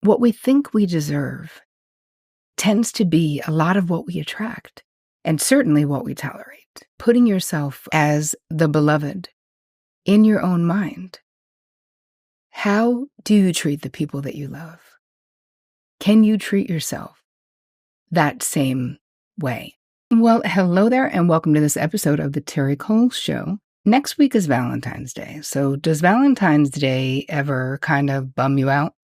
what we think we deserve tends to be a lot of what we attract, and certainly what we tolerate. Putting yourself as the beloved in your own mind. How do you treat the people that you love? Can you treat yourself that same way? Well, hello there, and welcome to this episode of the Terri Show. Next week is Valentine's Day. So does Valentine's Day ever kind of bum you out?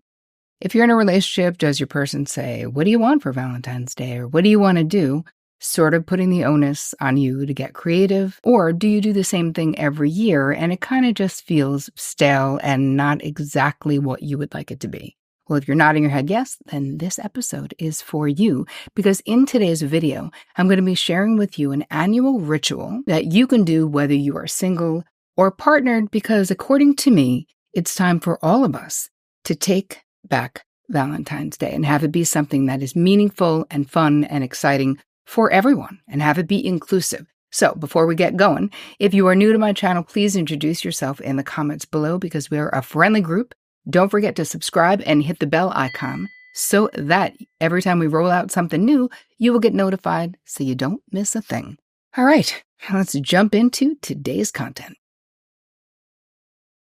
If you're in a relationship, does your person say, what do you want for Valentine's Day? Or what do you want to do? Sort of putting the onus on you to get creative? Or do you do the same thing every year and it kind of just feels stale and not exactly what you would like it to be? Well, if you're nodding your head yes, then this episode is for you, because in today's video, I'm going to be sharing with you an annual ritual that you can do whether you are single or partnered, because according to me, it's time for all of us to take back Valentine's Day and have it be something that is meaningful and fun and exciting for everyone, and have it be inclusive. So before we get going, if you are new to my channel, please introduce yourself in the comments below, because we're a friendly group. Don't forget to subscribe and hit the bell icon so that every time we roll out something new, you will get notified so you don't miss a thing. All right, let's jump into today's content.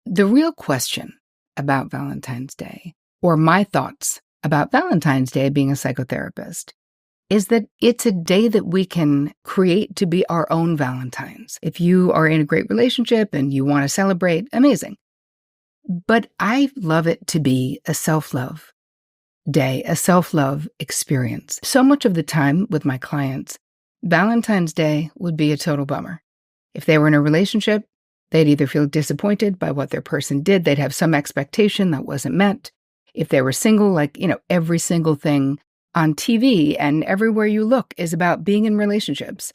The real question about Valentine's Day, or my thoughts about Valentine's Day being a psychotherapist, is that it's a day that we can create to be our own Valentines. If you are in a great relationship and you want to celebrate, amazing. But I love it to be a self-love day, a self-love experience. So much of the time with my clients, Valentine's Day would be a total bummer. If they were in a relationship, they'd either feel disappointed by what their person did, they'd have some expectation that wasn't met. If they were single, every single thing on TV and everywhere you look is about being in relationships.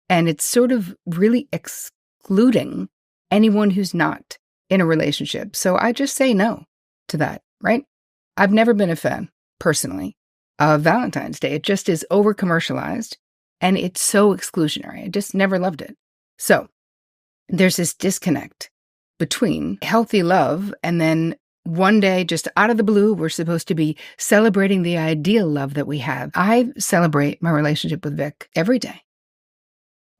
And it's sort of really excluding anyone who's not in a relationship. So I just say no to that, right? I've never been a fan, personally, of Valentine's Day. It just is over-commercialized and it's so exclusionary. I just never loved it. So there's this disconnect between healthy love and then one day, just out of the blue, we're supposed to be celebrating the ideal love that we have. I celebrate my relationship with Vic every day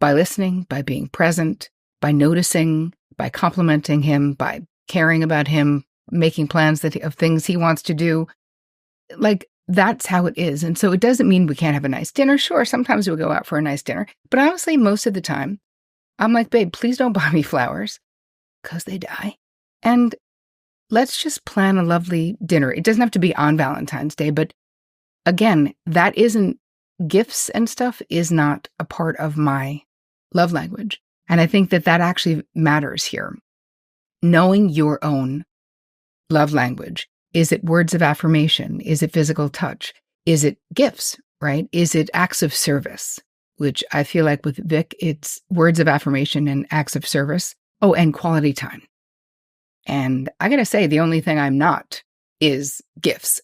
by listening, by being present, by noticing, by complimenting him, by caring about him, making plans of things he wants to do. That's how it is. And so it doesn't mean we can't have a nice dinner. Sure, sometimes we'll go out for a nice dinner. But honestly, most of the time, I'm like, babe, please don't buy me flowers because they die. And let's just plan a lovely dinner. It doesn't have to be on Valentine's Day, but again, that isn't, gifts and stuff is not a part of my love language. And I think that actually matters here. Knowing your own love language. Is it words of affirmation? Is it physical touch? Is it gifts, right? Is it acts of service? Which I feel like with Vic, it's words of affirmation and acts of service. Oh, and quality time. And I gotta say, the only thing I'm not is gifts.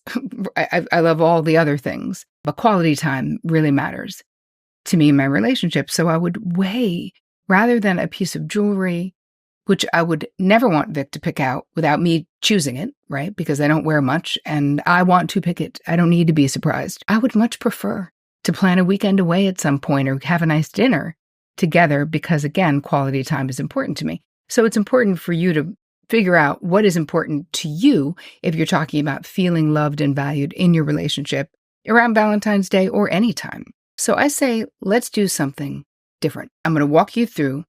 I love all the other things, but quality time really matters to me in my relationship. So I would weigh, rather than a piece of jewelry, which I would never want Vic to pick out without me choosing it, right? Because I don't wear much and I want to pick it. I don't need to be surprised. I would much prefer to plan a weekend away at some point or have a nice dinner together because, again, quality time is important to me. So it's important for you to figure out what is important to you if you're talking about feeling loved and valued in your relationship around Valentine's Day or any time. So I say, let's do something different. I'm going to walk you through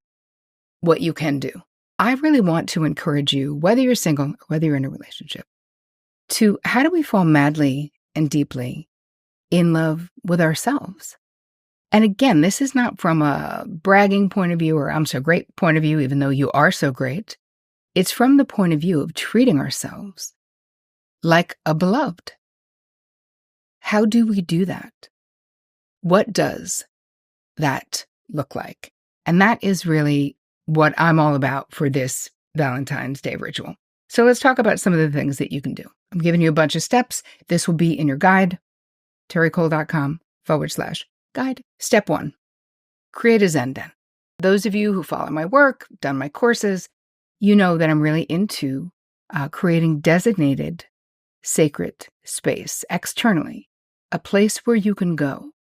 what you can do. I really want to encourage you, whether you're single or whether you're in a relationship, to how do we fall madly and deeply in love with ourselves? And again, this is not from a bragging point of view or I'm so great point of view, even though you are so great. It's from the point of view of treating ourselves like a beloved. How do we do that? What does that look like? And that is really what I'm all about for this Valentine's Day ritual. So let's talk about some of the things that you can do. I'm giving you a bunch of steps. This will be in your guide, terricole.com/guide. Step 1, create a Zen den. Those of you who follow my work, done my courses, you know that I'm really into creating designated sacred space externally, a place where you can go,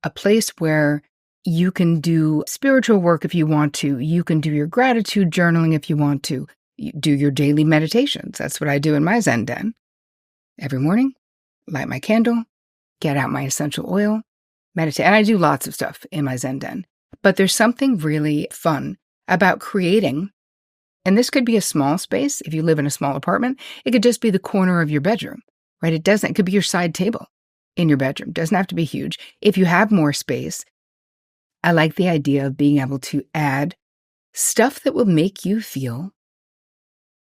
a place where you can do spiritual work if you want to. You can do your gratitude journaling if you want to. You do your daily meditations. That's what I do in my Zen den. Every morning, light my candle, get out my essential oil, meditate. And I do lots of stuff in my Zen den. But there's something really fun about creating, and this could be a small space. If you live in a small apartment, it could just be the corner of your bedroom, right? It could be your side table in your bedroom. It doesn't have to be huge. If you have more space, I like the idea of being able to add stuff that will make you feel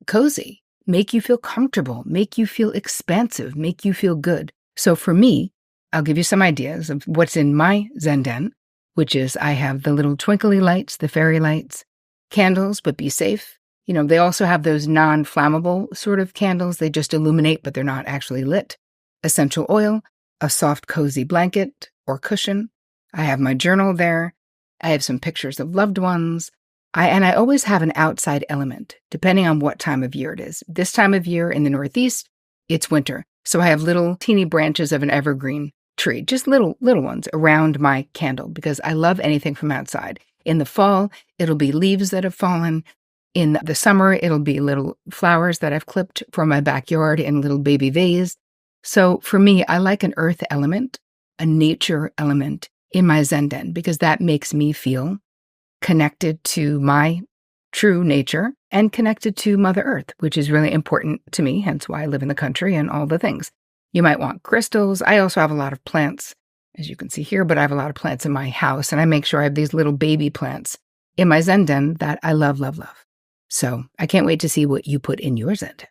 cozy, make you feel comfortable, make you feel expansive, make you feel good. So for me, I'll give you some ideas of what's in my Zen den, which is I have the little twinkly lights, the fairy lights, candles, but be safe. They also have those non-flammable sort of candles. They just illuminate, but they're not actually lit. Essential oil, a soft, cozy blanket or cushion. I have my journal there. I have some pictures of loved ones. I always have an outside element, depending on what time of year it is. This time of year in the Northeast, it's winter. So I have little teeny branches of an evergreen tree, just little ones around my candle because I love anything from outside. In the fall, it'll be leaves that have fallen. In the summer, it'll be little flowers that I've clipped from my backyard in a little baby vase. So for me, I like an earth element, a nature element in my Zen den because that makes me feel connected to my true nature and connected to Mother Earth, which is really important to me, hence why I live in the country and all the things. You might want crystals. I also have a lot of plants, as you can see here, but I have a lot of plants in my house, and I make sure I have these little baby plants in my Zen den that I love, love, love. So I can't wait to see what you put in your Zen den.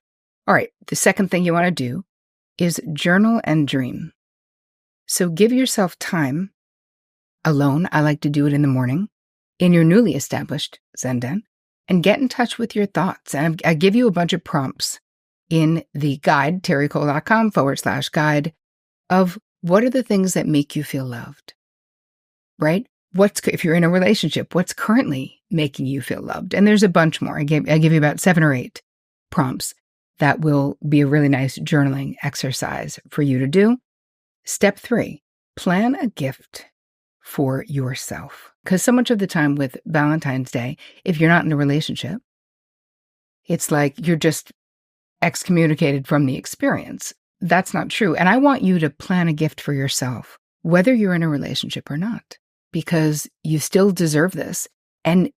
All right, the second thing you want to do is journal and dream. So give yourself time alone. I like to do it in the morning in your newly established Zen den and get in touch with your thoughts. And I give you a bunch of prompts in the guide, terricole.com/guide of what are the things that make you feel loved, right? If you're in a relationship, what's currently making you feel loved? And there's a bunch more. I give you about 7 or 8 prompts that will be a really nice journaling exercise for you to do. Step 3, plan a gift for yourself. Because so much of the time with Valentine's Day, if you're not in a relationship, it's like you're just excommunicated from the experience. That's not true. And I want you to plan a gift for yourself, whether you're in a relationship or not, because you still deserve this. And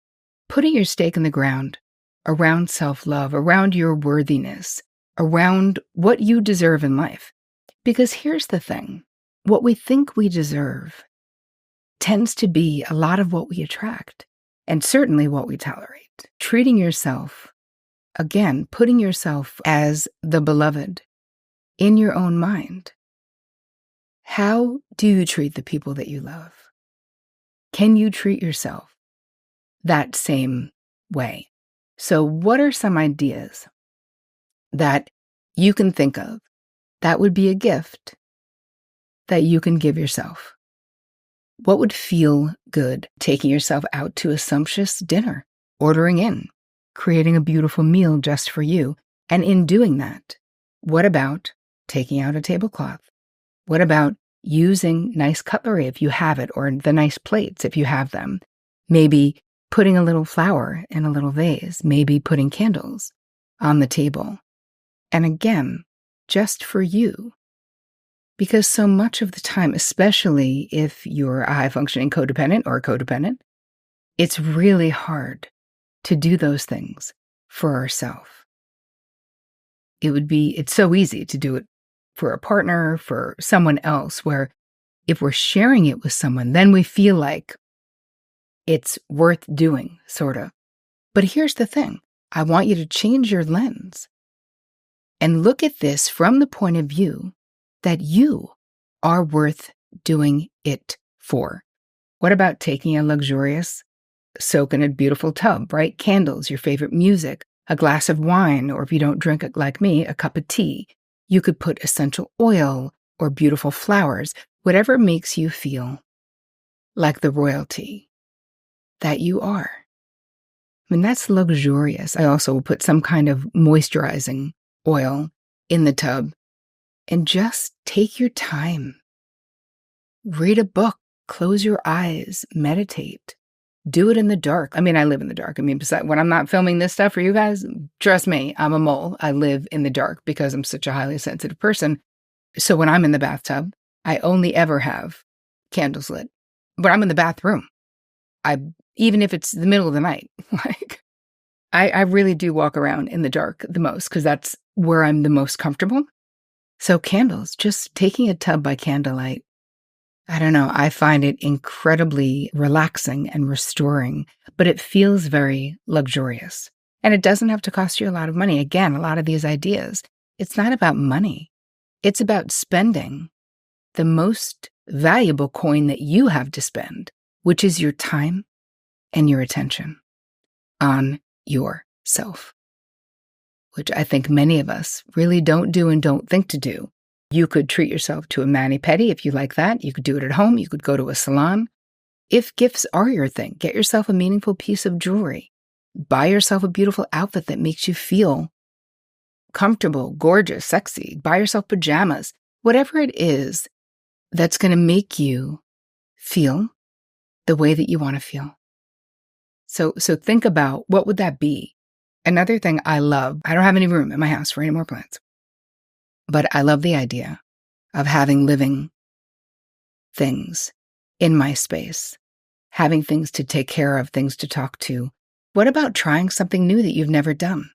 putting your stake in the ground around self-love, around your worthiness, around what you deserve in life. Because here's the thing, what we think we deserve tends to be a lot of what we attract, and certainly what we tolerate. Treating yourself, again, putting yourself as the beloved in your own mind. How do you treat the people that you love? Can you treat yourself that same way? So what are some ideas that you can think of that would be a gift that you can give yourself? What would feel good? Taking yourself out to a sumptuous dinner, ordering in, creating a beautiful meal just for you. And in doing that, what about taking out a tablecloth? What about using nice cutlery if you have it, or the nice plates if you have them? Maybe putting a little flower in a little vase, maybe putting candles on the table. And again, just for you. Because so much of the time, especially if you're a high-functioning codependent or a codependent, it's really hard to do those things for ourselves. It's so easy to do it for a partner, for someone else, where if we're sharing it with someone, then we feel like it's worth doing, sort of. But here's the thing. I want you to change your lens and look at this from the point of view that you are worth doing it for. What about taking a luxurious soak in a beautiful tub, right? Candles, your favorite music, a glass of wine, or if you don't drink it like me, a cup of tea. You could put essential oil or beautiful flowers, whatever makes you feel like the royalty that you are. I mean, that's luxurious. I also will put some kind of moisturizing oil in the tub and just take your time. Read a book, close your eyes, meditate. Do it in the dark. I mean, I live in the dark. I mean, when I'm not filming this stuff for you guys, trust me, I'm a mole. I live in the dark because I'm such a highly sensitive person. So when I'm in the bathtub, I only ever have candles lit. But I'm in the bathroom. Even if it's the middle of the night, like I really do walk around in the dark the most because that's where I'm the most comfortable. So candles, just taking a tub by candlelight, I don't know, I find it incredibly relaxing and restoring, but it feels very luxurious. And it doesn't have to cost you a lot of money. Again, a lot of these ideas, it's not about money. It's about spending the most valuable coin that you have to spend, which is your time and your attention on yourself, which I think many of us really don't do and don't think to do. You could treat yourself to a mani-pedi if you like that. You could do it at home. You could go to a salon. If gifts are your thing, get yourself a meaningful piece of jewelry. Buy yourself a beautiful outfit that makes you feel comfortable, gorgeous, sexy. Buy yourself pajamas. Whatever it is that's going to make you feel the way that you want to feel. So think about what would that be? Another thing I love, I don't have any room in my house for any more plants. But I love the idea of having living things in my space, having things to take care of, things to talk to. What about trying something new that you've never done?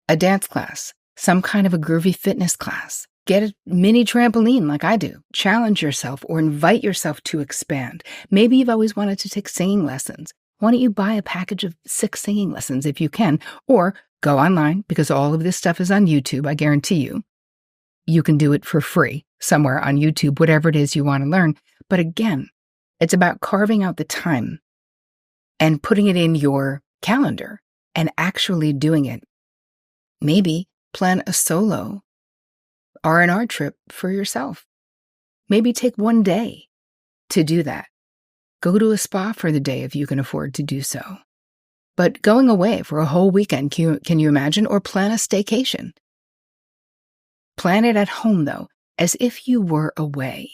A dance class, some kind of a groovy fitness class. Get a mini trampoline like I do. Challenge yourself or invite yourself to expand. Maybe you've always wanted to take singing lessons. Why don't you buy a package of 6 singing lessons if you can, or go online because all of this stuff is on YouTube, I guarantee you. You can do it for free somewhere on YouTube, whatever it is you want to learn. But again, it's about carving out the time and putting it in your calendar and actually doing it. Maybe plan a solo R&R trip for yourself. Maybe take one day to do that. Go to a spa for the day if you can afford to do so. But going away for a whole weekend, can you imagine? Or plan a staycation. Plan it at home, though, as if you were away.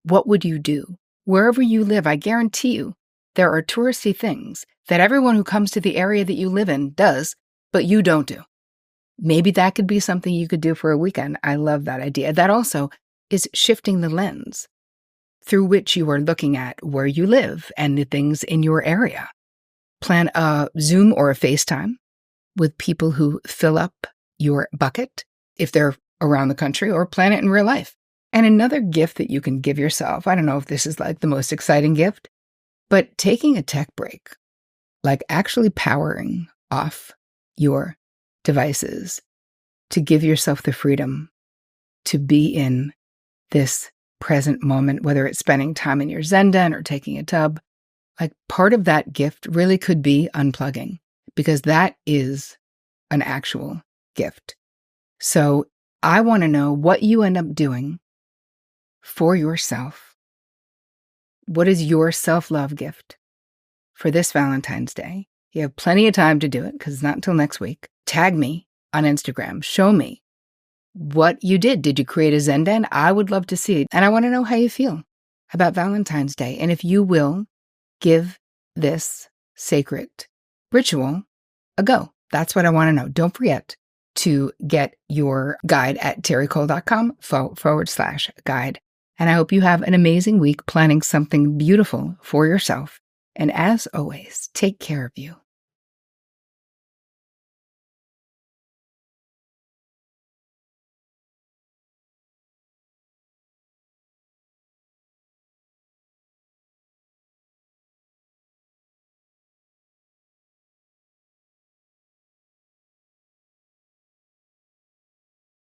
What would you do? Wherever you live, I guarantee you, there are touristy things that everyone who comes to the area that you live in does, but you don't do. Maybe that could be something you could do for a weekend. I love that idea. That also is shifting the lens through which you are looking at where you live and the things in your area. Plan a Zoom or a FaceTime with people who fill up your bucket if they're around the country, or plan it in real life. And another gift that you can give yourself, I don't know if this is like the most exciting gift, but taking a tech break, like actually powering off your devices to give yourself the freedom to be in this present moment, whether it's spending time in your Zen den or taking a tub. Like part of that gift really could be unplugging, because that is an actual gift. So I want to know what you end up doing for yourself. What is your self-love gift for this Valentine's Day? You have plenty of time to do it because it's not until next week. Tag me on Instagram. Show me what you did. Did you create a Zen den? I would love to see it. And I want to know how you feel about Valentine's Day. And if you will give this sacred ritual a go. That's what I want to know. Don't forget to get your guide at terricole.com/guide. And I hope you have an amazing week planning something beautiful for yourself. And as always, take care of you.